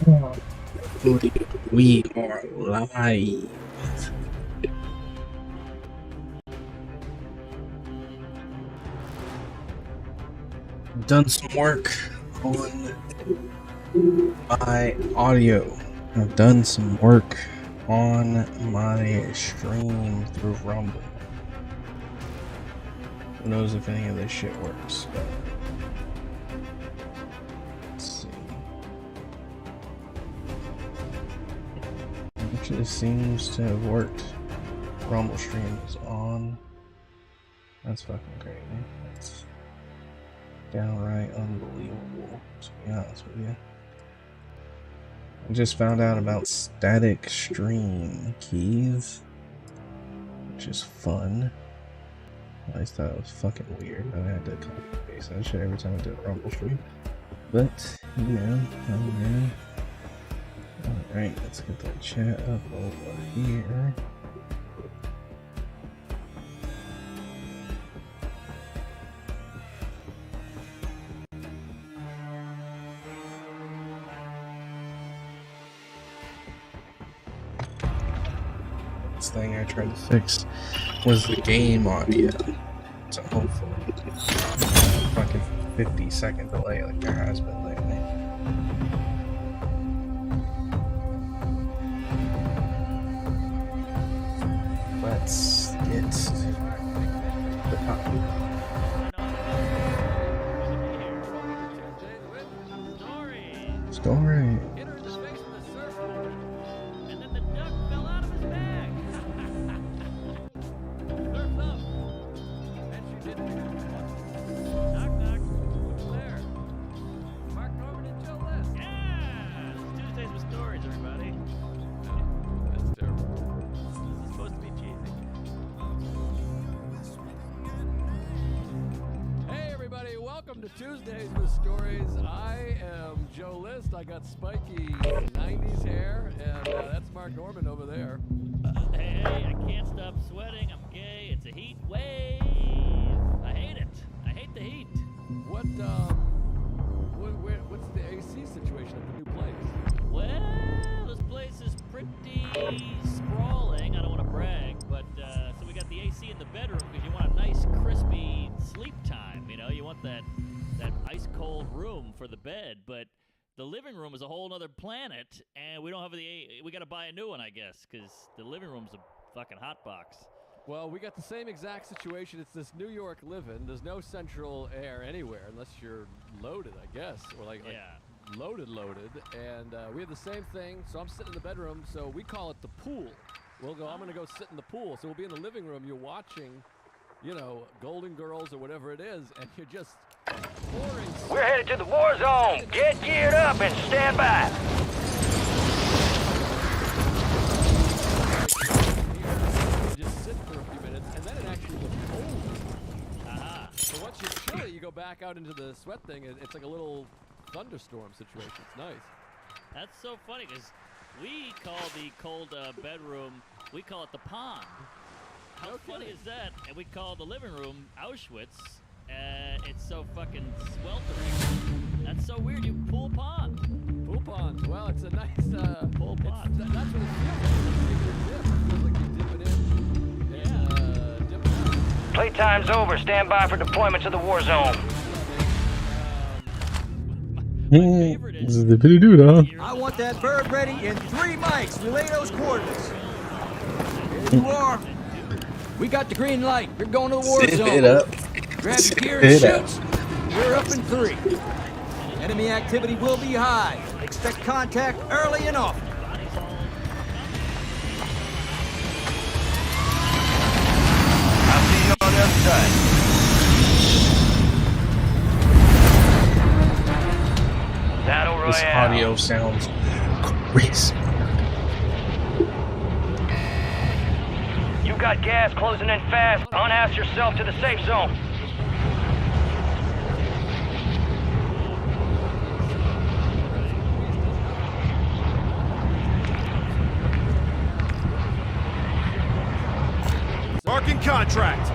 We are live. I've done some work on my audio. I've done some work on my stream through Rumble. Who knows if any of this shit works, but let's see. Actually seems to have worked. Rumble stream is on. That's fucking crazy. That's downright unbelievable, to be honest with you. I just found out about static stream keys, which is fun. I always thought it was fucking weird. I had to copy and paste that shit every time I did a Rumble stream. But, you know, alright, let's get that chat up over here. Thing I tried to fix was the game audio, so hopefully fucking 50-second delay like there has been lately. Let's get the topic. Story. Welcome to Tuesdays with Stories. I am Joe List. I got spiky 90s hair, and that's Mark Norman over there. Hey, I can't stop sweating. I'm gay. It's a heat wave. I hate it. I hate the heat. What's the AC situation at the new place? Well, this place is pretty sprawling. I don't want to brag, but so we got the AC in the bedroom because you want a nice, crispy sleep time. You know, you want that ice-cold room for the bed, but the living room is a whole other planet, and we don't have we got to buy a new one, I guess, because the living room's a fucking hot box. Well, we got the same exact situation. It's this New York living. There's no central air anywhere unless you're loaded, I guess, or like loaded. And we have the same thing. So I'm sitting in the bedroom. So we call it the pool. I'm going to go sit in the pool. So we'll be in the living room. You're watching, you know, Golden Girls or whatever it is, and you're just pouring. We're headed to the war zone. Get geared up and stand by. Just sit for a few minutes, and then it actually looks cold. So once you're chilly, you go back out into the sweat thing, and it's like a little thunderstorm situation. It's nice. That's so funny, because we call the cold bedroom, we call it the pond. How funny is that? And we call the living room Auschwitz. It's so fucking sweltering. That's so weird. You pool pond. Pool pond. Well, it's a nice pool pond. That's what it feels like. It feels like you dip it in. And, dip it out. Playtime's over. Stand by for deployment to the war zone. My favorite This is the video dude, huh? I want that bird ready in 3 mics. Relay those coordinates. Here you are. We got the green light. You're going to the war zone. It up. Grab your gear and shoot. We're up in 3. Enemy activity will be high. Expect contact early and often. I'll see you on the other side. Battle Royale. This audio sounds crazy. You got gas closing in fast. Unass yourself to the safe zone. Marking contract.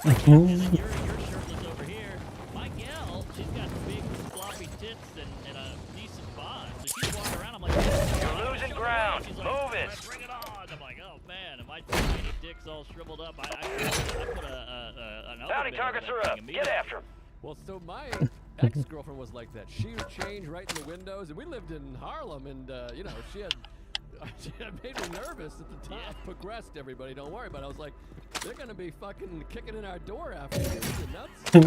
And then you're shirtless over here. My gal, she's got big floppy tits and a decent bod, so she's walking around. I'm like, You're losing ground. She's like, Move it. Bring it on. I'm like, oh man, and my tiny dick's all shriveled up. I put an Bounty targets are up. Get after him. Well, so my ex-girlfriend was like that. She would change right in the windows, and we lived in Harlem, and you know, she had made me nervous at the time. Progressed, everybody, don't worry. But I was like, they're gonna be fucking kicking in our door after this. You nuts? Of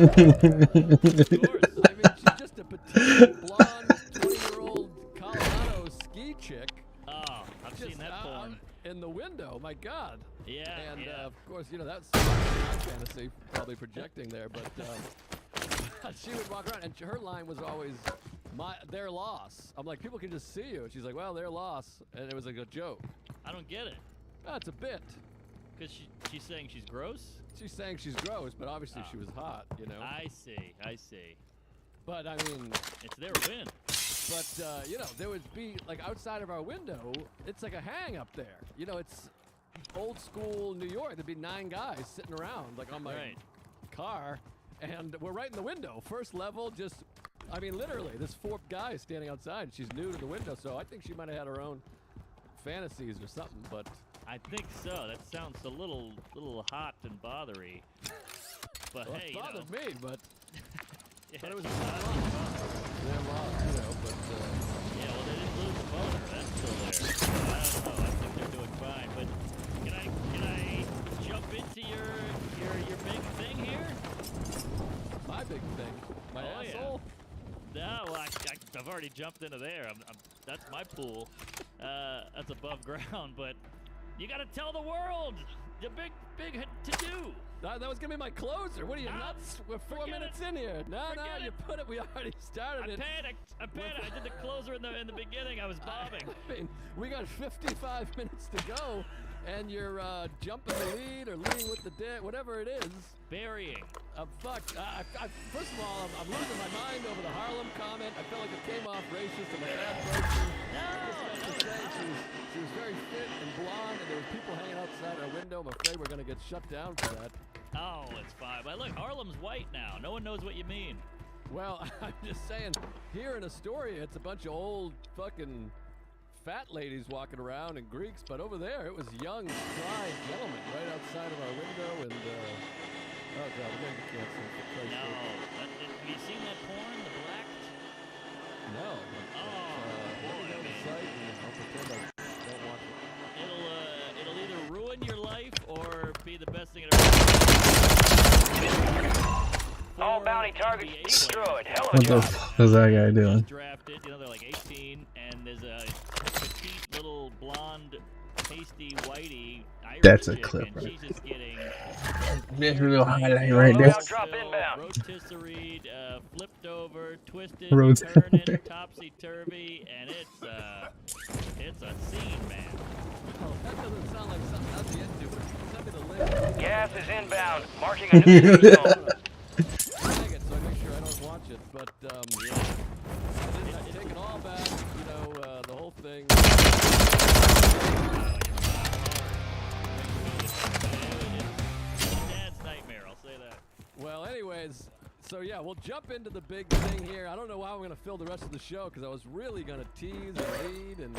course. I mean, she's just a petite, blonde, 20-year-old Colorado ski chick. Oh, I've seen that porn. In the window, my God. Yeah. And yeah. of course, you know, that's my fantasy, probably projecting there, but she would walk around, and her line was always, their loss. I'm like, people can just see you. And she's like, well, their loss. And it was like a joke. I don't get it. Oh, it's a bit. Because she's saying she's gross? She's saying she's gross, but obviously she was hot, you know? I see. But, I mean... It's their win. But, you know, there would be, like, outside of our window, it's like a hang up there. You know, it's old school New York. There'd be 9 guys sitting around, like, on my car. And we're right in the window. First level, just... I mean, literally, there's 4 guys standing outside. She's new to the window, so I think she might have had her own fantasies or something, but... I think so. That sounds a little hot and bothery. But well, hey, it you know. bothered me, but... Yeah, but it was a lot of fun. They're lost, you know, but... yeah, well, they didn't lose the motor. That's still there. I don't know. I think they're doing fine. But can I jump into your big thing here? My big thing? My asshole? Yeah. No, well, I've already jumped into there. That's my pool. That's above ground, but you got to tell the world the big to-do. That was gonna be my closer. What are you nuts? We're 4 minutes in here. No, you put it. We already started it. I panicked. I did the closer in the beginning. I was bobbing. I mean, we got 55 minutes to go, and you're jumping the lead or leading with the dead, whatever it is. Burying. Fuck. First of all, I'm losing my mind over the Harlem comment. I felt like it came off racist and a bad person. She was very fit and blonde, and there was people hanging outside our window. I'm afraid we're gonna get shut down for that. Oh, it's fine. But look, Harlem's white now. No one knows what you mean. Well, I'm just saying, here in Astoria, it's a bunch of old fucking fat ladies walking around and Greeks, but over there, it was young, spry gentlemen right outside of our window, and, oh God, we're gonna get canceled. No. Have you seen that porn, the black? No. Let me go to the site and I'll pretend I don't watch it. It'll either ruin your life or be the best thing it ever. All bounty targets destroyed. Hell of a What job. the f is that guy doing? Drafted, you know, they're like 18, and there's a petite little blonde, pasty whitey Irish That's a chick, clip, and right? she's just getting That's a real highlight right there. Drop inbound. rotisseried, flipped over, twisted, Rot- turning, topsy-turvy, and it's a scene, man. Oh, that doesn't sound like something I'd be into, but send me the link. Gas is inbound. Marking a new safe zone. Flag it so I make sure I don't watch it, but, yeah. I take it all back, you know, the whole thing. Dad's nightmare, I'll say that. Well, anyways, so yeah, we'll jump into the big thing here. I don't know how I'm going to fill the rest of the show, because I was really going to tease and lead and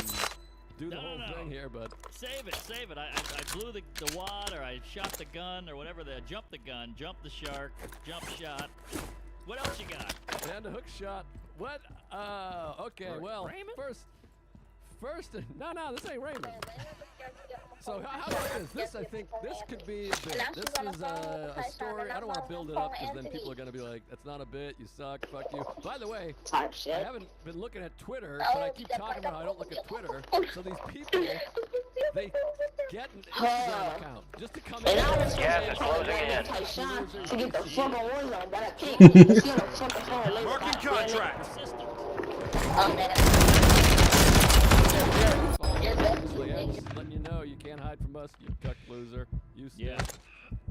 do the whole thing here, but... Save it. I blew the wad, or I shot the gun, or whatever. Jumped the gun, jumped the shark, jump shot. What else you got? And a hook shot. What? Okay, well, Raymond? first, no, this ain't Raymond. So how about this? This, I think, this could be a bit. This is a story. I don't want to build it up because then people are going to be like, that's not a bit, you suck, fuck you. By the way, I haven't been looking at Twitter, but I keep talking about how I don't look at Twitter. So these people, they get an Instagram account just to come in. Gas is closing in. To get the fuck on Warzone, but I can't get the shit on fucking phone later. Marking contract. Obviously, I'm just letting you know you can't hide from us, you cuck loser. You stink. Yeah.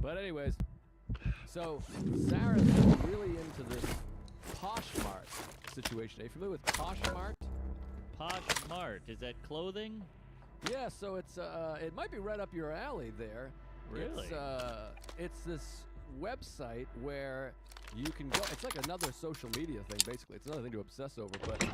But anyways, so Sarah's really into this Poshmark situation. Are you familiar with Poshmark? Poshmark, is that clothing? Yeah, so it's it might be right up your alley there. Really? It's this website where you can go. It's like another social media thing, basically. It's another thing to obsess over, but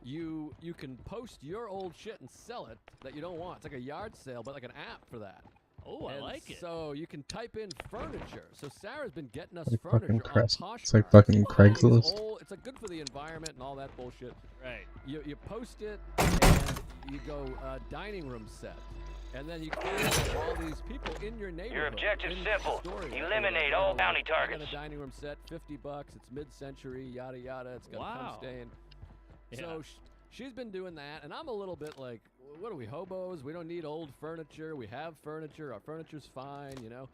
you can post your old shit and sell it that you don't want. It's like a yard sale, but like an app for that. Oh, I like it. So you can type in furniture. So Sarah's been getting us Like furniture fucking on Poshmark. it's like fucking Craigslist. It's like good for the environment and all that bullshit. Right. You post it and you go dining room set. And then you can all these people in your neighborhood. Your objective's in the simple. story. Eliminate all bounty I targets. got a dining room set, $50. It's mid-century, yada yada. It's got a cum stain. Yeah. So she's been doing that, and I'm a little bit like, what are we, hobos? We don't need old furniture. We have furniture. Our furniture's fine, you know.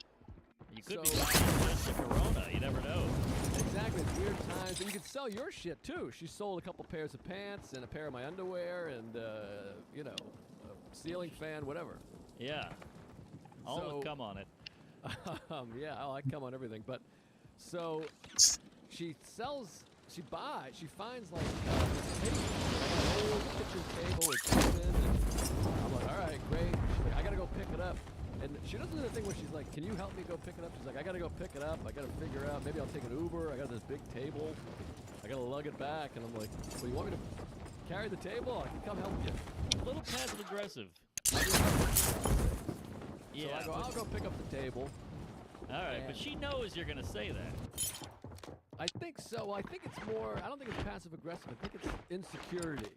You could be buying just a Corona. You never know. Exactly. It's weird times. And you can sell your shit, too. She sold a couple pairs of pants and a pair of my underwear and, you know, a ceiling fan, whatever. Yeah. All with cum on it. Yeah, I come on everything. But so she finds like an old kitchen table with something. And I'm like, all right, great. She's like, I gotta go pick it up. And she doesn't do the thing where she's like, can you help me go pick it up? She's like, I gotta go pick it up. I gotta figure out. Maybe I'll take an Uber. I got this big table. I gotta lug it back. And I'm like, well, you want me to carry the table? I can come help you. A little passive aggressive. Yeah. So I go, I'll go pick up the table. All right, but she knows you're gonna say that. I think so. I think it's more. I don't think it's passive aggressive. I think it's insecurity.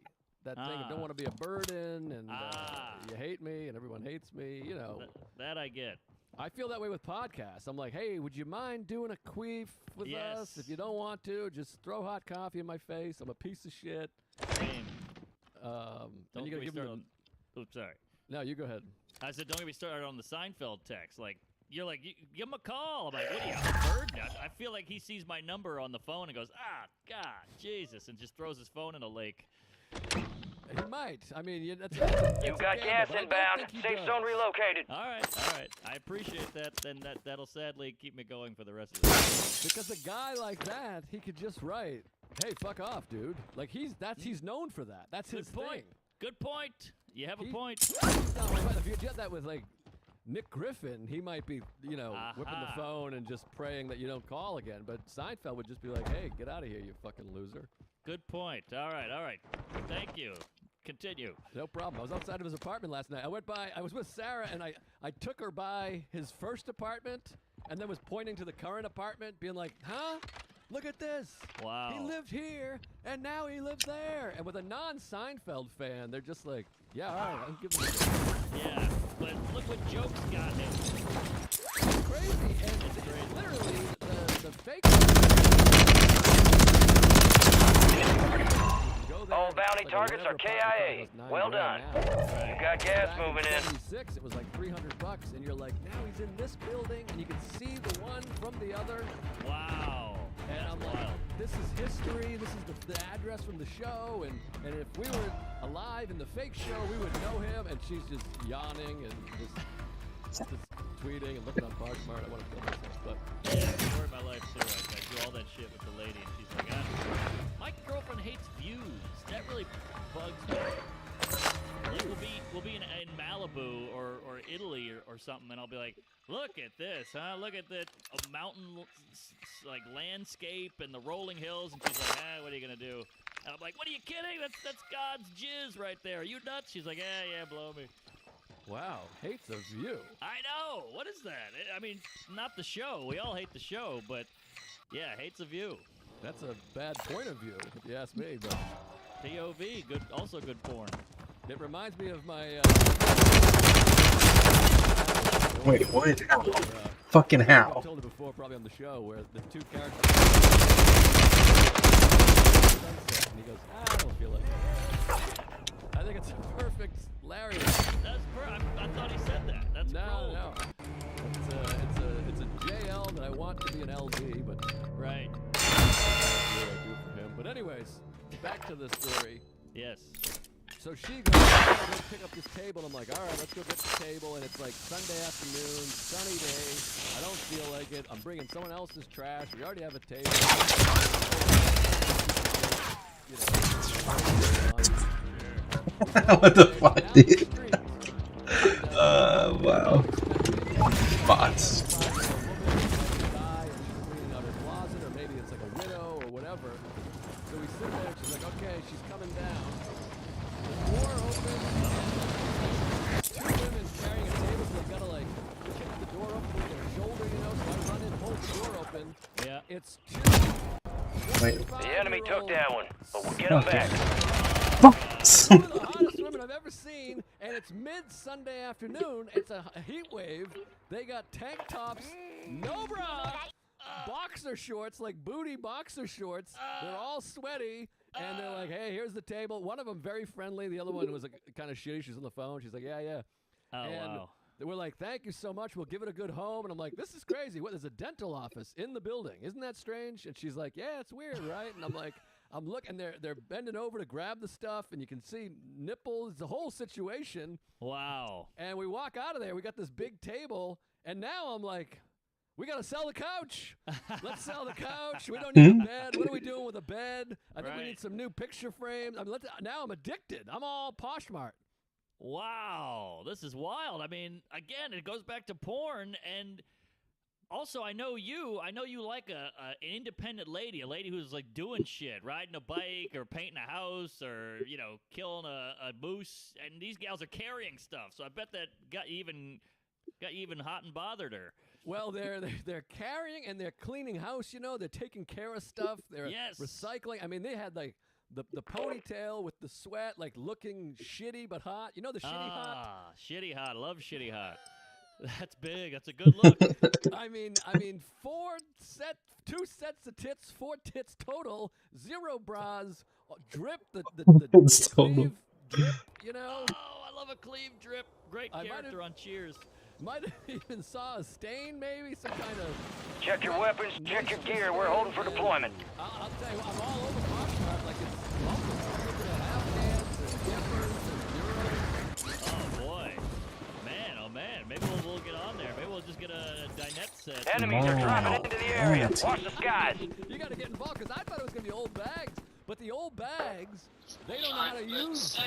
That thing. I don't want to be a burden, and you hate me, and everyone hates me. You know. That I get. I feel that way with podcasts. I'm like, hey, would you mind doing a queef with us? If you don't want to, just throw hot coffee in my face. I'm a piece of shit. Same. Don't you give me Oops, sorry. No, you go ahead. I said, don't get me started on the Seinfeld text. Like, you're like, give him a call. I'm like, what are you, a bird? I feel like he sees my number on the phone and goes, God, Jesus, and just throws his phone in a lake. He might. I mean, You got gas inbound. Safe zone relocated. All right. I appreciate that. Then that'll sadly keep me going for the rest of the day. Because a guy like that, he could just write, hey, fuck off, dude. Like, he's known for that. That's his thing. Good point. You have a point. If you did that with, like, Nick Griffin, he might be, you know, whipping the phone and just praying that you don't call again. But Seinfeld would just be like, hey, get out of here, you fucking loser. Good point. All right. Thank you. Continue. No problem. I was outside of his apartment last night. I was with Sarah, and I took her by his first apartment and then was pointing to the current apartment, being like, huh? Look at this. Wow. He lived here, and now he lives there. And with a non-Seinfeld fan, they're just like, yeah, all right, I'm giving you Yeah, but look what jokes got him. It's crazy. And it's literally the fake. All bounty targets are KIA. Well done. You got gas moving in. It was like $300, and you're like, now he's in this building, and you can see the one from the other. Wow. And I'm like, this is history. This is the address from the show, and if we were alive in the fake show, we would know him. And she's just yawning and just tweeting and looking on Poshmark. I want to kill myself, but yeah, story of my life too. I do all that shit with the lady, and she's like, my girlfriend hates views. That really bugs me. Like we'll be in Malibu or Italy or something, and I'll be like, look at this, huh? Look at that mountain like landscape and the rolling hills, and she's like, what are you gonna do? And I'm like, what are you kidding? That's God's jizz right there. Are you nuts? She's like, yeah, blow me. Wow, hates a view. I know. What is that? I mean, not the show. We all hate the show, but yeah, hates a view. That's a bad point of view, if you ask me. But POV, good, also good porn. It reminds me of my. Wait, what? How? Fucking how? I told it before, probably on the show, where the two characters. And he goes, I don't feel it. I think it's a perfect Larry. That's I thought he said that. That's cool. No. It's a JL that I want to be an LD, but right. I do for him. But anyways, back to the story. Yes. So she goes, let's pick up this table. I'm like, all right, let's go get the table. And it's like Sunday afternoon, sunny day. I don't feel like it. I'm bringing someone else's trash. We already have a table. What the fuck, dude? Wow. Bots. whatever. So we sit there, and she's like, okay, she's coming down. The door opens, two women carrying a table, so they gotta like kick the door open with their shoulder, you know, so I run in, hold the door open. Yeah. It's two. Wait. The enemy took that one, but we'll get them back. Two of the hottest women I've ever seen, and it's mid-Sunday afternoon. It's a heat wave. They got tank tops, no bra, boxer shorts, like booty boxer shorts. They're all sweaty, and they're like, hey, here's the table. One of them very friendly. The other one was like, kind of shitty. She's on the phone. She's like, yeah. Oh, and wow. we're like, thank you so much. We'll give it a good home. And I'm like, this is crazy. What? There's a dental office in the building. Isn't that strange? And she's like, yeah, it's weird, right? And I'm like, I'm looking, they're bending over to grab the stuff, and you can see nipples, the whole situation. Wow. And we walk out of there. We got this big table, and now I'm like, we got to sell the couch. Let's sell the couch. We don't need a bed. What are we doing with a bed? I think we Right. need some new picture frames. I mean, now I'm addicted. I'm all Poshmark. Wow, this is wild. I mean, again, it goes back to porn, and also I know you like an independent lady, a lady who's like doing shit, riding a bike or painting a house or, you know, killing a moose, and these gals are carrying stuff. So I bet that got you even hot and bothered her. Well, they're carrying and they're cleaning house, you know. They're taking care of stuff. They're Yes. recycling. I mean, they had like the ponytail with the sweat, like looking shitty but hot. You know the shitty hot? Ah, shitty hot. Love shitty hot. That's big. That's a good look. I mean, two sets of tits, 4 tits total, 0 bras, drip, the It's total. sleeve drip, you know. Oh, I love a cleave drip. Great I might character have- on Cheers. Might have even saw a stain, maybe some kind of. Check your weapons, check your gear. We're holding for deployment. I'll tell you, I'm all over Poshmark, like it's bumpers. I'm looking at Afghans and Dippers and Euros. Oh boy, man, oh man. Maybe we'll get on there. Maybe we'll just get a dinette set. Enemies are dropping into the area. Watch the skies. You got to get involved because I thought it was gonna be old bags, but the old bags, they don't know how to use the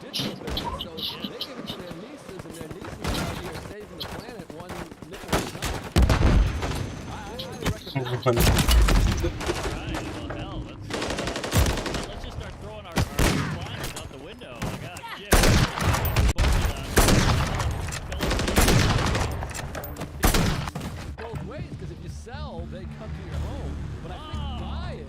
digital business, so they give it to their nieces, and their nieces are out here saving the planet one nickel at a time. I highly recommend it. Right, well, hell, let's just start throwing our blinders out the window. Like, ah, shit. Both ways, because if you sell, they come to your home. But I think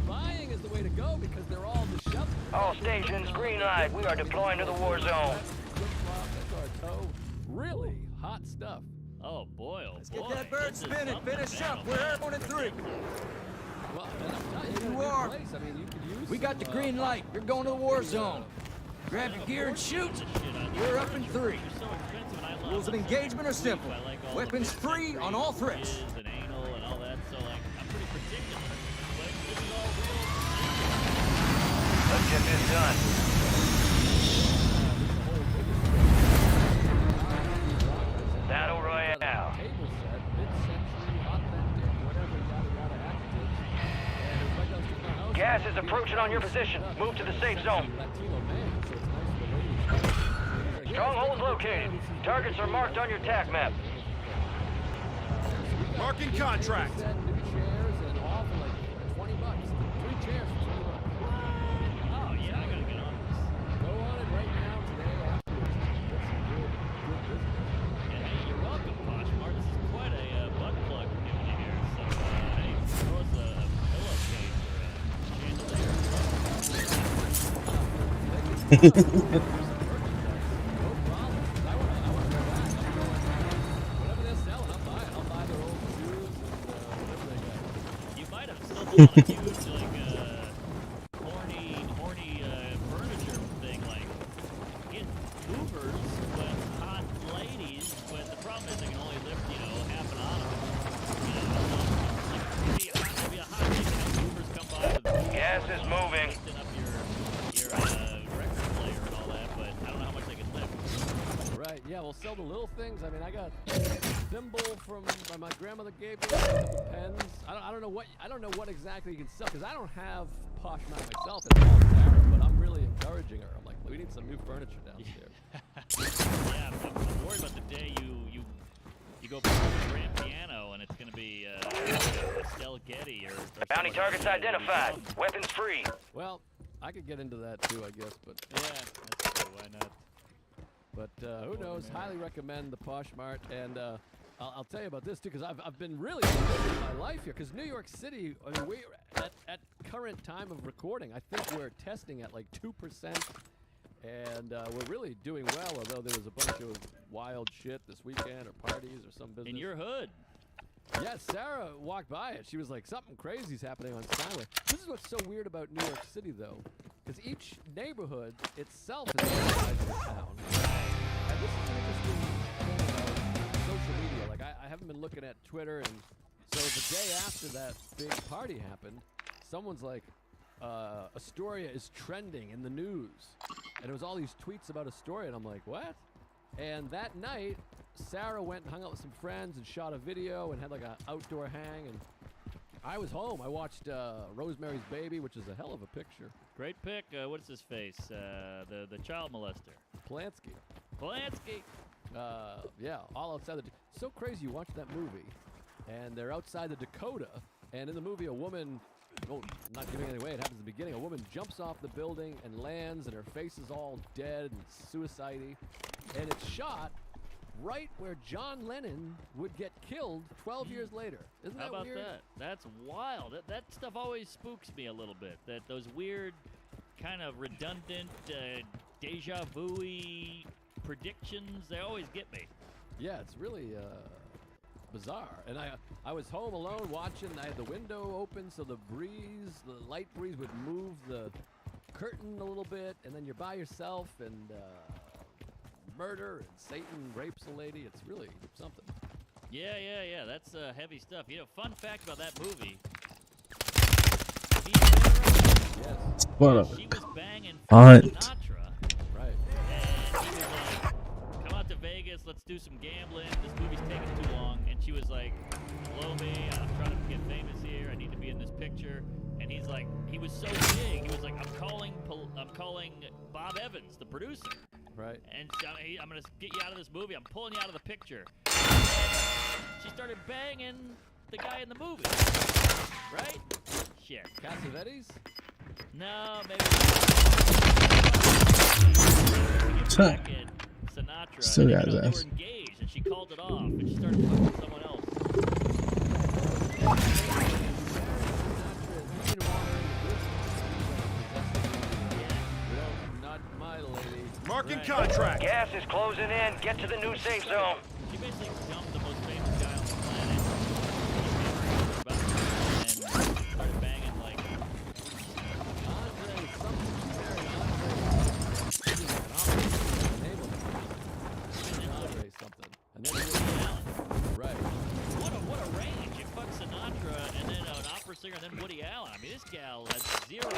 buying is the way to go because they're all disheveled. All stations, green light. We are deploying to the war zone. That's our toe. Really hot stuff. Oh boy, oh Let's boy. get that bird This is spinning. something, Finish man, up. oh, We're man. airborne in 3. Well, and I'm telling you, You it's a are. good place. I mean, you could use We got some, the green light. You're going to the war zone. Grab your gear and shoot. We're up in 3. They're so expensive, and I love Rules of it. engagement are simple. I like all the Weapons different free on all threats. is and anal and all that, so like I'm pretty particular. But this is all real. Let's get this done. Battle Royale. table set, mid-century, authentic, whatever, yada yada adjectives. And it's right down the street from my house. Gas is approaching on your position. Move to the safe zone. Latino man, so it's nice for the ladies. Stronghold located. Targets are marked on your TAC map. Marking contract. Set, new chairs, and all for like $20. 3 chairs for $20. Oh yeah, I gotta get on this. Go on it right now, today, afterwards. Get some good business. Yeah, hey, you're welcome, Poshmark. This is quite a butt plug we're giving you here. So, hey, throw us a pillowcase or a chandelier. No problem. I want to go back. Whatever they're selling, I'll buy it. I'll buy their old shoes and whatever they got. You might have stumbled on a huge, like, horny furniture thing, like, get Ubers with hot ladies, but the problem is they can only lift, you know, half an auto. You know, like, maybe a hot chick and have Ubers come by with Gas is moving. lifting up your record player and all that, but I don't know how much they can lift. Right, yeah, we'll sell the little things. I mean, I got a thimble from my grandmother gave me, a couple pens. I don't know what exactly you can sell because I don't have Poshmark myself. It's all Sarah, but I'm really encouraging her. I'm like, we need some new furniture downstairs. Yeah, I'm worried about the day you go back to the grand piano and It's going to be Estelle Getty or Bounty someone targets who's identified. dumb. Weapons free. Well, I could get into that too, I guess, but Yeah, that's true. Why not? who knows? Highly recommend the Posh Mart, and I'll tell you about this too, because I've been really enjoying my life here. Because New York City, I mean, we at current time of recording, I think we're testing at like 2%, and we're really doing well. Although there was a bunch of wild shit this weekend, or parties, or some business. In your hood. Yeah, Sarah walked by it. She was like, something crazy's happening on Steinway. This is what's so weird about New York City, though, because each neighborhood itself is the size of the town. And this is an interesting thing about social media. Like, I haven't been looking at Twitter, and so the day after that big party happened, someone's like, Astoria is trending in the news. And it was all these tweets about Astoria, and I'm like, what? And that night, Sarah went and hung out with some friends and shot a video and had like an outdoor hang. And I was home. I watched Rosemary's Baby, which is a hell of a picture. Great pick. What's his face? The child molester. Polanski. Polanski. Yeah, all outside the... So crazy, you watch that movie, and they're outside the Dakota, and in the movie a woman... Oh, not giving anything away, it happens at the beginning. A woman jumps off the building and lands, and her face is all dead and suicide-y. And it's shot right where John Lennon would get killed 12 years later. Isn't How that about weird? that? That's wild. That stuff always spooks me a little bit. That those weird, kind of redundant, deja vu-y predictions, they always get me. Yeah, it's really bizarre. And I was home alone watching. I had the window open so the light breeze would move the curtain a little bit, and then you're by yourself, and murder, and Satan rapes a lady. It's really something. Yeah. That's heavy stuff. You know, fun fact about that movie. Yes. What up? She was banging Hunt. Sinatra. Right. And he was like, come out to Vegas, let's do some gambling. This movie's taking too long. And she was like, blow me. I'm trying to get famous here. I need to be in this picture. And he's like, he was so big. He was like, I'm calling Bob Evans, the producer. Right. And I'm going to get you out of this movie. I'm pulling you out of the picture. She started banging the guy in the movie. Right? Shit. Cassavetes? No, maybe. Huh. Sinatra. Silly and, guy's they were ass. engaged, and she called it off, and she started fucking with someone else. Not my lady. Marking Right. contract. Gas is closing in. Get to the new safe zone. She basically dumped the most famous guy on the planet. And started banging like Andre something. Andre something. And then Woody Allen. right. What a range! You fuck Sinatra and then an opera singer and then Woody Allen. I mean, this gal has zero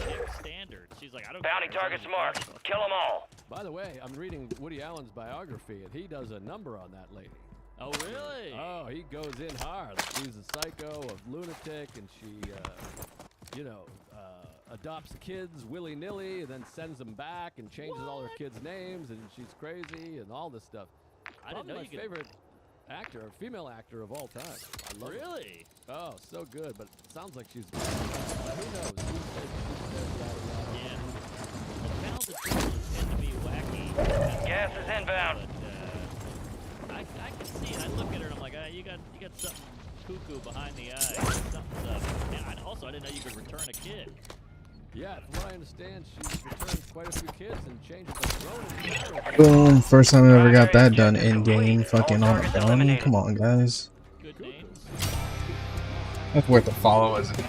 dick standards. She's like, I don't Bounty care. targets marked. Kill them all. By the way, I'm reading Woody Allen's biography, and he does a number on that lady. Oh, really? Oh, he goes in hard. She's a psycho, a lunatic, and she, adopts kids willy-nilly and then sends them back and changes all her kids' names, and she's crazy and all this stuff. I didn't know my you could. favorite actor, female actor of all time. I love her. Really? Oh, so good, but it sounds like she's... who knows? Yeah. Well, talented people tend to be wacky. Gas is inbound. But I can see it. I look at her and I'm like, you got something cuckoo behind the eye. Something's up. And also, I didn't know you could return a kid. Yeah, from what I understand, she's returned quite a few kids and changed the throne. Boom. First time I ever got that done in game. Fucking on a gun. Come on, guys. Good names. That's worth a follow, isn't it?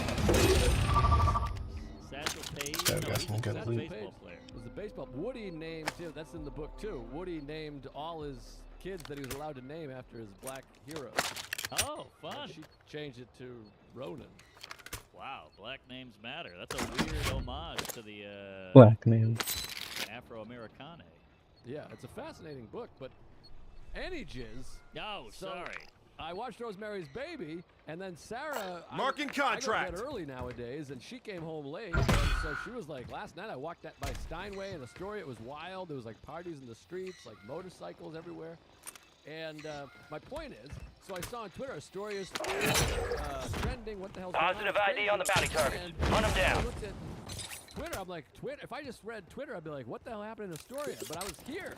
Satchel Paige. Yeah, No, got he's some a good that's a loot. baseball player. Was the baseball. Woody named him, that's in the book too. Woody named all his kids that he was allowed to name after his black heroes. Oh, fun. She changed it to Ronan. Wow, black names matter. That's a weird homage to the Black man. Afro-Americane. Yeah, it's a fascinating book, but any jizz. No, So- sorry. I watched Rosemary's Baby, and then Sarah. Marking I go contract. to bed early nowadays, and she came home late. And so she was like, last night I walked by Steinway in Astoria. It was wild. There was like parties in the streets, like motorcycles everywhere. And my point is, So I saw on Twitter a story is trending. What the hell's Positive going on? ID on the bounty target. Hunt him down. I looked at Twitter. I'm like, Twitter. If I just read Twitter, I'd be like, what the hell happened in Astoria? But I was here,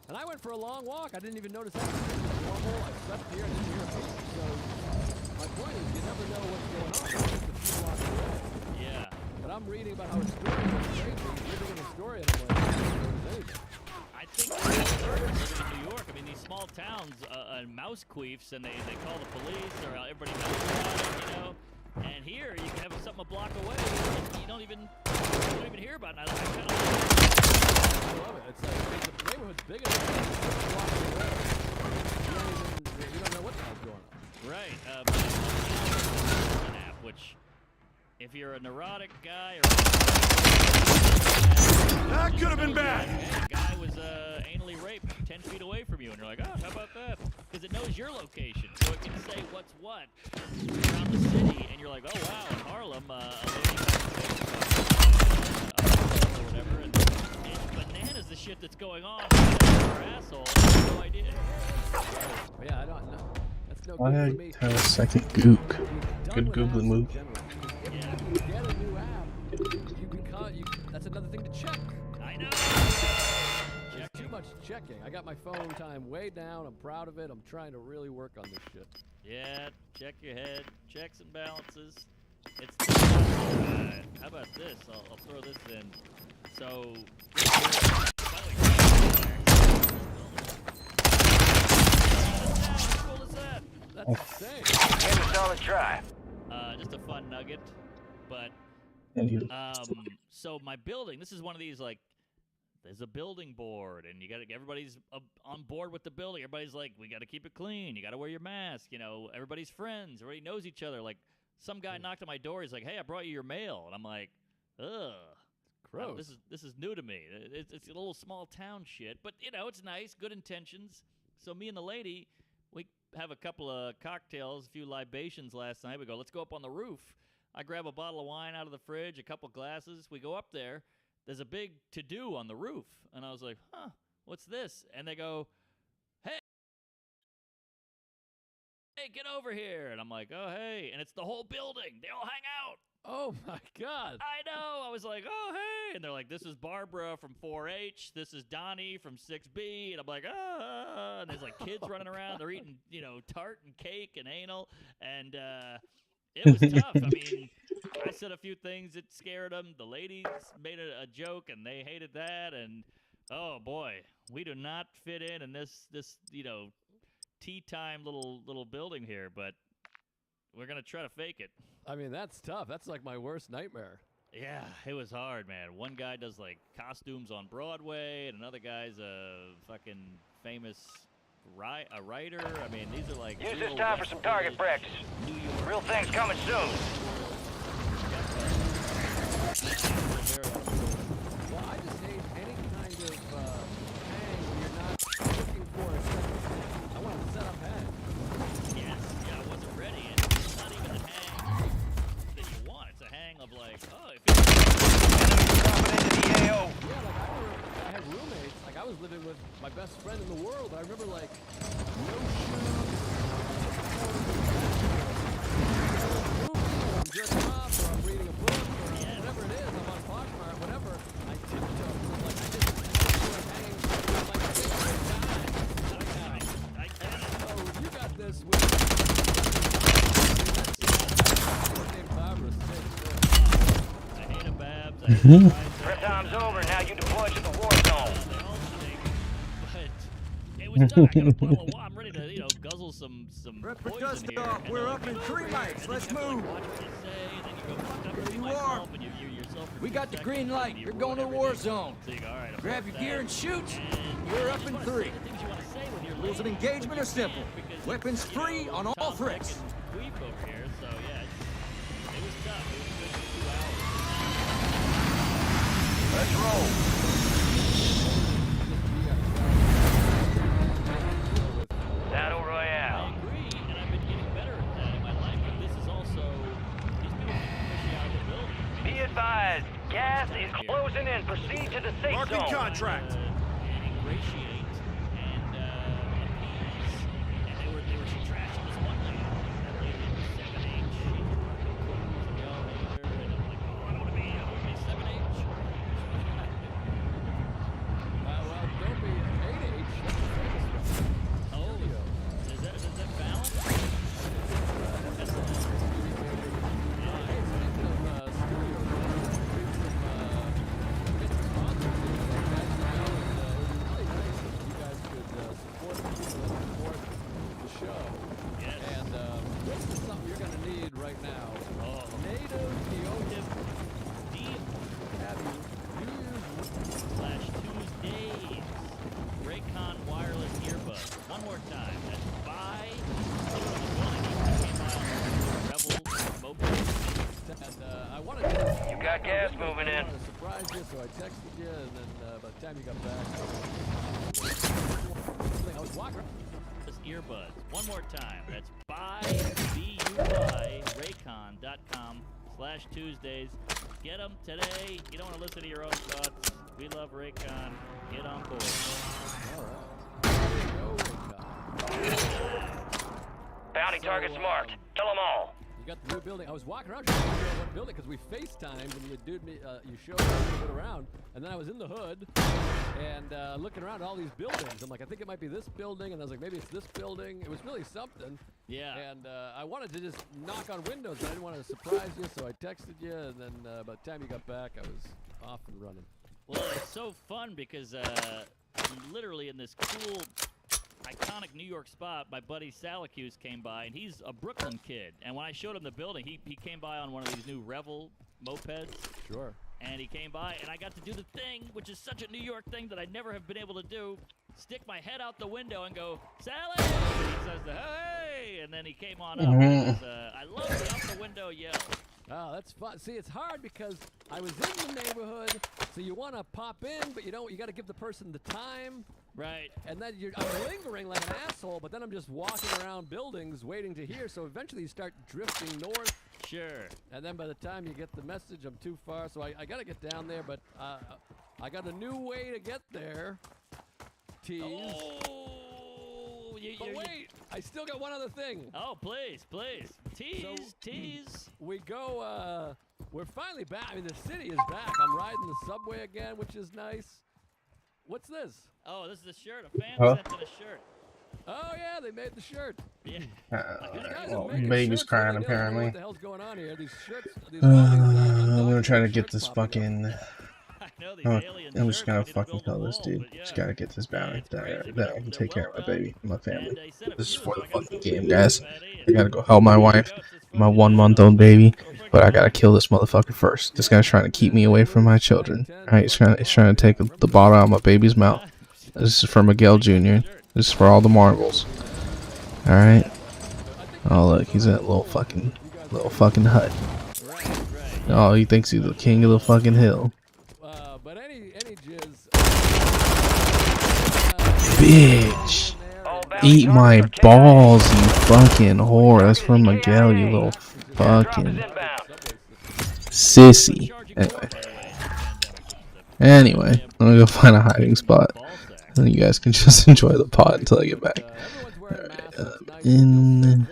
and I went for a long walk. I didn't even notice anything normal. I slept here and didn't hear a beep. So my point is, you never know what's going on. It's just a few blocks away. Yeah. But I'm reading about how Astoria is crazy. Living in Astoria, and I'm like, I don't know anything. I think living in New York, I mean, these small towns, mouse queefs, and they call the police, or everybody knows about it, you know. And here, you can have something a block away, and you don't even hear about it. I kind of love it. It's like the neighborhood's big enough. You walk away, you don't know what the hell's going on. Right. An app, which, if you're a neurotic guy or That could have been bad. hey, a guy was anally raped 10 feet away from you, and you're like, oh, how about that? Because it knows your location, so it can say what's what around the city, and you're like, oh wow, in Harlem, a lady or whatever, and it's bananas the shit that's going on. Her asshole, I have no idea. But yeah, I don't know. That's no I good for me. have a second gook. Done Good with googly apps in move. general. If you get a new app, that's another thing to check. I know. There's too much checking. I got my phone time way down. I'm proud of it. I'm trying to really work on this shit. Yeah, check your head, checks and balances. It's how about this? I'll throw this in. So, how cool is that? That's insane. Get a solid try. Just a fun nugget, but so my building. This is one of these like. There's a building board, and everybody's on board with the building. Everybody's like, we got to keep it clean. You got to wear your mask. You know, everybody's friends. Everybody knows each other. Like, some guy knocked on my door. He's like, hey, I brought you your mail. And I'm like, ugh. Gross. This is new to me. It's a little small town shit. But, you know, it's nice. Good intentions. So me and the lady, we have a couple of cocktails, a few libations last night. We go, let's go up on the roof. I grab a bottle of wine out of the fridge, a couple glasses. We go up there. There's a big to-do on the roof. And I was like, huh, what's this? And they go, hey, get over here. And I'm like, oh, hey. And it's the whole building. They all hang out. Oh, my God. I know. I was like, oh, hey. And they're like, this is Barbara from 4-H. This is Donnie from 6B. And I'm like, ah. And there's like kids running around. They're eating, you know, tart and cake and anal. And it was tough. I mean, I said a few things that scared them. The ladies made a joke, and they hated that. And oh boy, we do not fit in this you know, tea time little building here. But we're gonna try to fake it. I mean, that's tough. That's like my worst nightmare. Yeah, it was hard, man. One guy does like costumes on Broadway, and another guy's a fucking famous a writer. I mean, these are like. Use this time for some target practice. Real things coming soon. Well, I just hate any kind of hang when you're not looking for a second. I want to set up hang. Yes, yeah, I wasn't ready, and it's not even a hang that you want. It's a hang of like, oh, if Dropping into the AO. Yeah, like I had roommates. Like I was living with my best friend in the world. I remember like no shoes. I'm jerking off, or I'm reading a book, or whatever it is. I'm on Poshmark, whatever. I tiptoe. Like I just hang like a big time. I get it. Oh, you got this with. Barbara, I hate a Babs. I hate a Prep time's over. Now you deploy to the war zone. But it was done. I got a bottle of wine. I'm ready to, you know, guzzle some Rep for poison dust here. off. And We're they're up like, in "Get 3 over mics. here." Let's And then you have move. to watch what you say, and then you go, fuck, I'm There gonna you myself, are. and you're yourself for We 2 got the seconds, green light. and you You're ruin going to the war everything. zone. So you go, all right, I'm Grab with your gear that. and shoot. And We're you up just in wanna 3. say the things you wanna say when you're Rules of late, engagement but are simple. you can't because Weapons it's, you free know, on all Tom, threats. Dick, and Queef over here, so yeah, it was tough. It was good for 2 hours. Let's roll. Battle I Royale. agree, and I've been getting better at that in my life, but this is also, these people can push you out of the building. Be advised, gas is closing in. Proceed to the safe Marking zone. contract. And ingratiate and appease, and they were trashing got gas moving in. I wanted to surprise you, so I texted you, and then by the time you got back, I was walking around. Earbuds. One more time. That's Raycon.com/Tuesdays. Get them today. You don't want to listen to your own thoughts. We love Raycon. Get on board. All right. There you go, Bounty targets marked. Kill them all. You got the new building. I was walking around trying to figure out what building because we FaceTimed and you showed me a little bit around, and then I was in the hood and looking around at all these buildings. I'm like, I think it might be this building, and I was like, maybe it's this building. It was really something. Yeah. And I wanted to just knock on windows, but I didn't want to surprise you, so I texted you, and then by the time you got back, I was off and running. Well, it's so fun because I'm literally in this cool, iconic New York spot. My buddy Salacuse came by, and he's a Brooklyn kid. And when I showed him the building, he came by on one of these new Revel mopeds. Sure. And he came by, and I got to do the thing, which is such a New York thing that I never have been able to do. Stick my head out the window and go, Sally! And he says, hey! And then he came on up. Because, I love the out the window yell. Oh, that's fun. See, it's hard because I was in the neighborhood, so you want to pop in, but you don't. You got to give the person the time. Right. And then I'm lingering like an asshole, but then I'm just walking around buildings waiting to hear. So eventually you start drifting north. Sure. And then by the time you get the message, I'm too far. So I got to get down there, but I got a new way to get there. Tease. Oh, But wait, I still got one other thing. Oh, please. Tease, So, tease. We go, we're finally back. I mean, the city is back. I'm riding the subway again, which is nice. What's this? Oh, this is a shirt. A fan Huh? sent in a shirt. Oh, yeah, they made the shirt. Yeah. These guys are Well, making baby's shirts crying willy-nilly. I don't know apparently. what the hell's going on here? These shirts, these I'm gonna try to get this fucking. I know these I'm alien just shirts, gonna I need to fucking build a kill this wall, dude. but yeah. Just gotta get this bounty It's crazy, that I but can they're take care of well my baby and my done. family. And they sent a This is few, for so the I gotta fucking go game, get guys. Patty I and- gotta go help my wife, my 1 month old baby, but I gotta kill this motherfucker first. This guy's trying to keep me away from my children. Alright, he's trying to take the bottle out of my baby's mouth. This is for Miguel Jr. This is for all the marbles. Alright. Oh look, he's in that little fucking hut. Oh, he thinks he's the king of the fucking hill. But any jizz. Bitch. All bounty Eat my targets are balls, you fucking whore. That's from Miguel, you little Drop is fucking inbound. sissy. Anyway, I'm gonna go find a hiding spot. And you guys can just enjoy the pod until I get back. In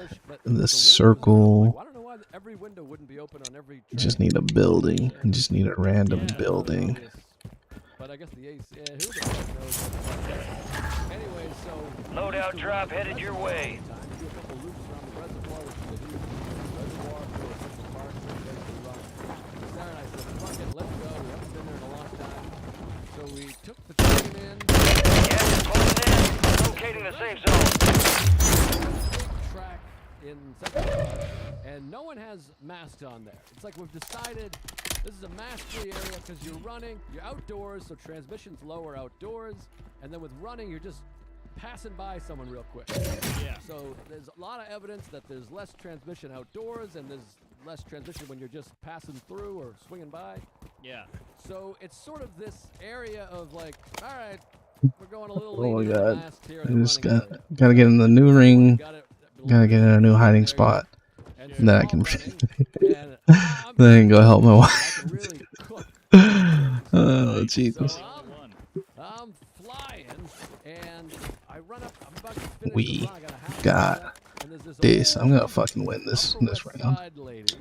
the circle. I don't know why every window wouldn't be open on every. Just need a building. Just need a random building. But I guess the AC. Who the fuck knows? Anyway, so. Loadout drop headed your way. Do a couple loops around the reservoir, which is a huge reservoir for a central park. Sarah and I said, fuck it, let's go. We haven't been there in a long time. So we took the train in. Gas is closing in. Locating the safe zone. Big track in Central Park, and no one has masks on there. It's like we've decided this is a mask-free area because you're running, you're outdoors, so transmission's lower outdoors, and then with running, you're just passing by someone real quick. Yeah. So there's a lot of evidence that there's less transmission outdoors, and there's less transmission when you're just passing through or swinging by. Yeah. So it's sort of this area of like, all right, we're going a little Oh my later than god. last here I in the just running area. gotta get in the new ring. Gotta Gotta get in a new hiding there spot. and And then I all can running, and then I can go help my I wife. can really cook. Oh Jesus. So I'm flying, and I run up. I'm about to finish We the run. I got a half got left, and there's this. old I'm gonna fucking win this Upper this West round. Side lady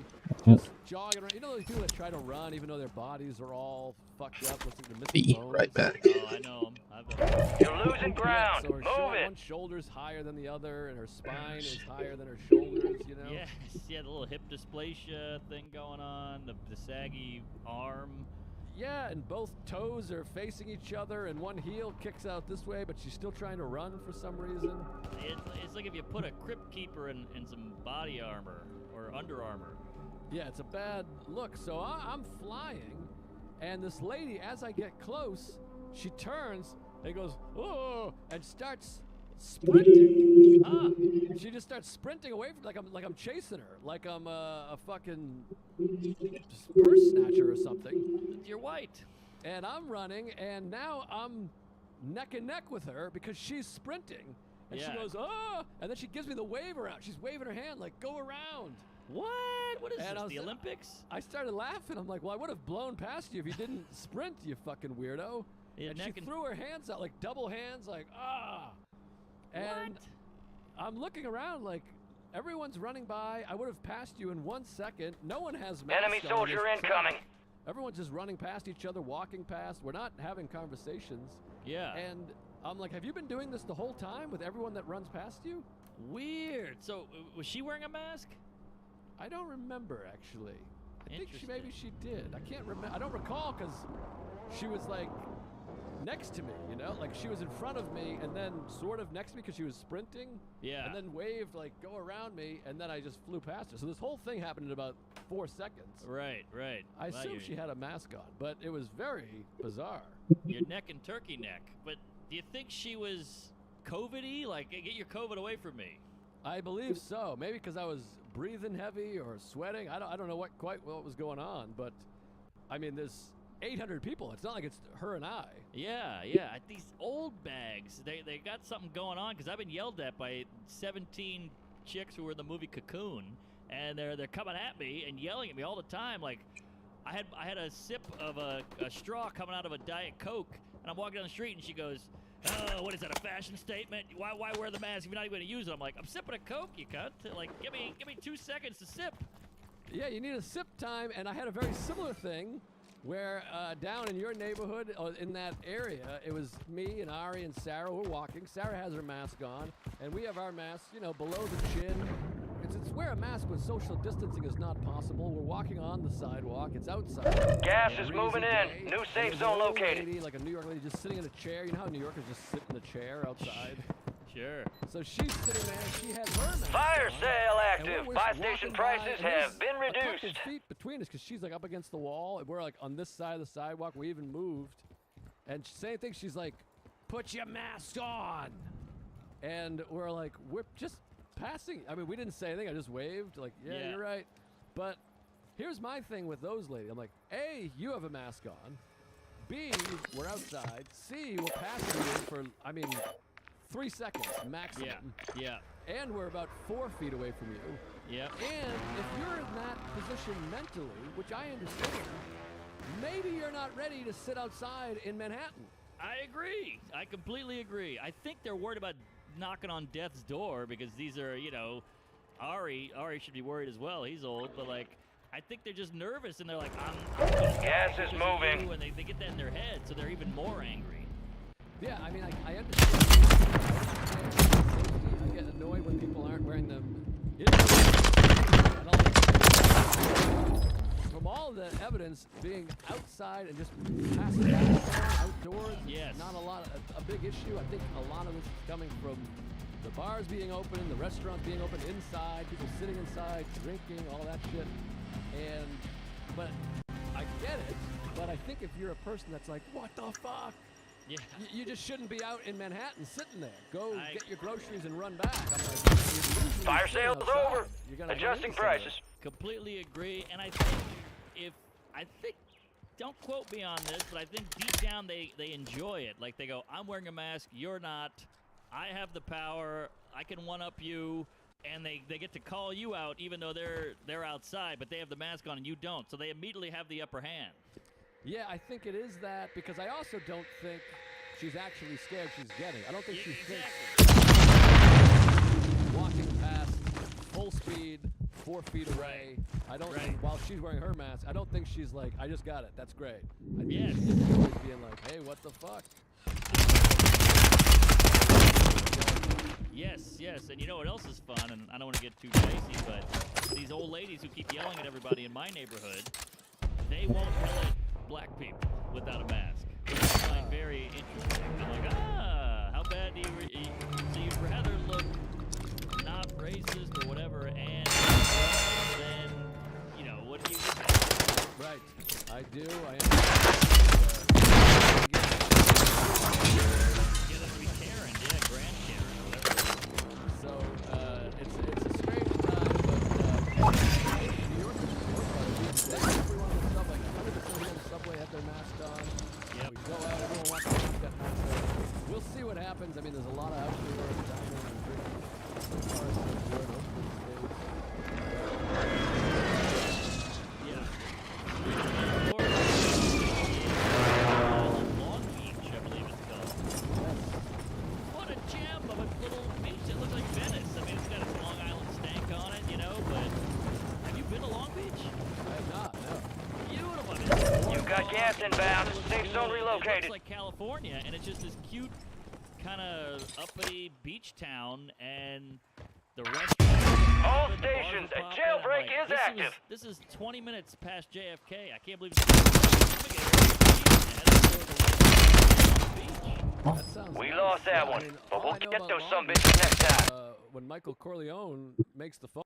just jogging around. You know those people that try to run even though their bodies are all fucked up, looks like they're missing Be bones? right back. Oh, I know him. You're losing ground. So her Move it. one shoulder's higher than the other, and her spine is higher than her shoulders. You know. Yes, yeah, the little hip dysplasia thing going on, the saggy arm. Yeah, and both toes are facing each other, and one heel kicks out this way, but she's still trying to run for some reason. It's like if you put a crypt keeper in some body armor or Under Armour. Yeah, it's a bad look. So I'm flying, and this lady, as I get close, she turns and goes, oh, and starts sprinting. Ah, She just starts sprinting away from like I'm chasing her, like I'm a fucking purse snatcher or something. you're white. And I'm running, and now I'm neck and neck with her because she's sprinting. And she Yeah. goes, oh, and then she gives me the wave around. She's waving her hand like, go around. What? What is And I this, was- the Olympics? I started laughing. I'm like, well, I would have blown past you if you didn't sprint, you fucking weirdo. Yeah, And she neck and- threw her hands out, like double hands, like, ah. And What? I'm looking around like, everyone's running by. I would have passed you in 1 second. No one has masks Enemy on soldier this track. incoming. Everyone's just running past each other, walking past. We're not having conversations. Yeah. And I'm like, have you been doing this the whole time with everyone that runs past you? Weird. So, was she wearing a mask? I don't remember, actually. I think Interesting. maybe she did. I can't remember. I don't recall because she was like next to me, you know? Like she was in front of me and then sort of next to me because she was sprinting. Yeah. And then waved like, go around me, and then I just flew past her. So this whole thing happened in about 4 seconds. Right, right. I Wow, assume you're- she had a mask on, but it was very bizarre. Your neck and turkey neck. But do you think she was COVID-y? Like, get your COVID away from me. I believe so. Maybe because I was breathing heavy or sweating. I don't know what was going on, but I mean, there's 800 people. It's not like it's her and I. Yeah, yeah. These old bags, they got something going on because I've been yelled at by 17 chicks who were in the movie Cocoon, and they're coming at me and yelling at me all the time. Like, I had a sip of a straw coming out of a Diet Coke, and I'm walking down the street, and she goes, "Oh, what is that? A fashion statement? Why wear the mask if you're not even going to use it?" I'm like, "I'm sipping a Coke, you cunt! Like, give me 2 seconds to sip." Yeah, you need a sip time, and I had a very similar thing where down in your neighborhood, in that area, it was me and Ari and Sarah were walking. Sarah has her mask on, and we have our masks, you know, below the chin. It's wear a mask when social distancing is not possible. We're walking on the sidewalk. It's outside. Gas It's is a moving breezy in. day, New and safe there's zone an old located. lady, like a New York lady, just sitting in a chair. You know how New Yorkers just sit in the chair outside? Sure. So she's sitting there, and she has her mask Fire on. sale And active. we're Buy just station walking prices by, and have been there's a reduced. couple feet between us because she's like up against the wall, and we're like on this side of the sidewalk. We even moved, and same thing. She's like, "Put your mask on," and we're like, "We're just passing." I mean, we didn't say anything. I just waved, like, "Yeah, you're right." But here's my thing with those ladies. I'm like, A, you have a mask on. B, we're outside. C, we're passing you for, 3 seconds maximum. Yeah. And we're about 4 feet away from you. Yeah. And if you're in that position mentally, which I understand, maybe you're not ready to sit outside in Manhattan. I agree. I completely agree. I think they're worried about knocking on death's door because these are, Ari should be worried as well. He's old, but like, I think they're just nervous and they're like, I'm Gas is because of moving. you, and they get that in their head, so they're even more angry. Yeah, I mean, I understand. I get annoyed when people aren't wearing them. From all the evidence, being outside and just passing out outdoors, Yes. not a big issue. I think a lot of this is coming from the bars being open, the restaurants being open inside, people sitting inside, drinking, all that shit. But I get it. But I think if you're a person that's like, what the fuck? Yeah. You just shouldn't be out in Manhattan sitting there. Go I- get your groceries and run back. I'm like, you're usually Fire sitting sale's outside. over. You're gonna run Adjusting into somebody. prices. Completely agree. And I think, don't quote me on this, but I think deep down they enjoy it. Like they go, I'm wearing a mask, you're not. I have the power. I can one-up you. And they get to call you out even though they're outside, but they have the mask on and you don't. So they immediately have the upper hand. Yeah, I think it is that because I also don't think she's actually scared she's getting. I don't think she thinks walking past full speed, 4 feet away. I don't think while she's wearing her mask, I don't think she's like, I just got it. That's great. I think Yes. she's always being like, hey, what the fuck? Yes, and you know what else is fun, and I don't want to get too dicey, but these old ladies who keep yelling at everybody in my neighborhood, they won't yell at black people without a mask. Which I find very interesting. I'm like, how bad do so you'd rather look not racist or whatever, and then, what do you get? Right. I do. I understand. Yeah, that's be Karen, yeah, Grand Karen. Got gas inbound. Safe zone It relocated. looks like California, and it's just this cute, kind of uppity beach town, and the restaurant. All stations, a jailbreak is active. This is 20 minutes past JFK. I can't believe it's That sounds We nice. lost that Yeah, one, I mean, but all we'll I know get about those Long sumbitches Beach next time. is, when Michael Corleone makes the phone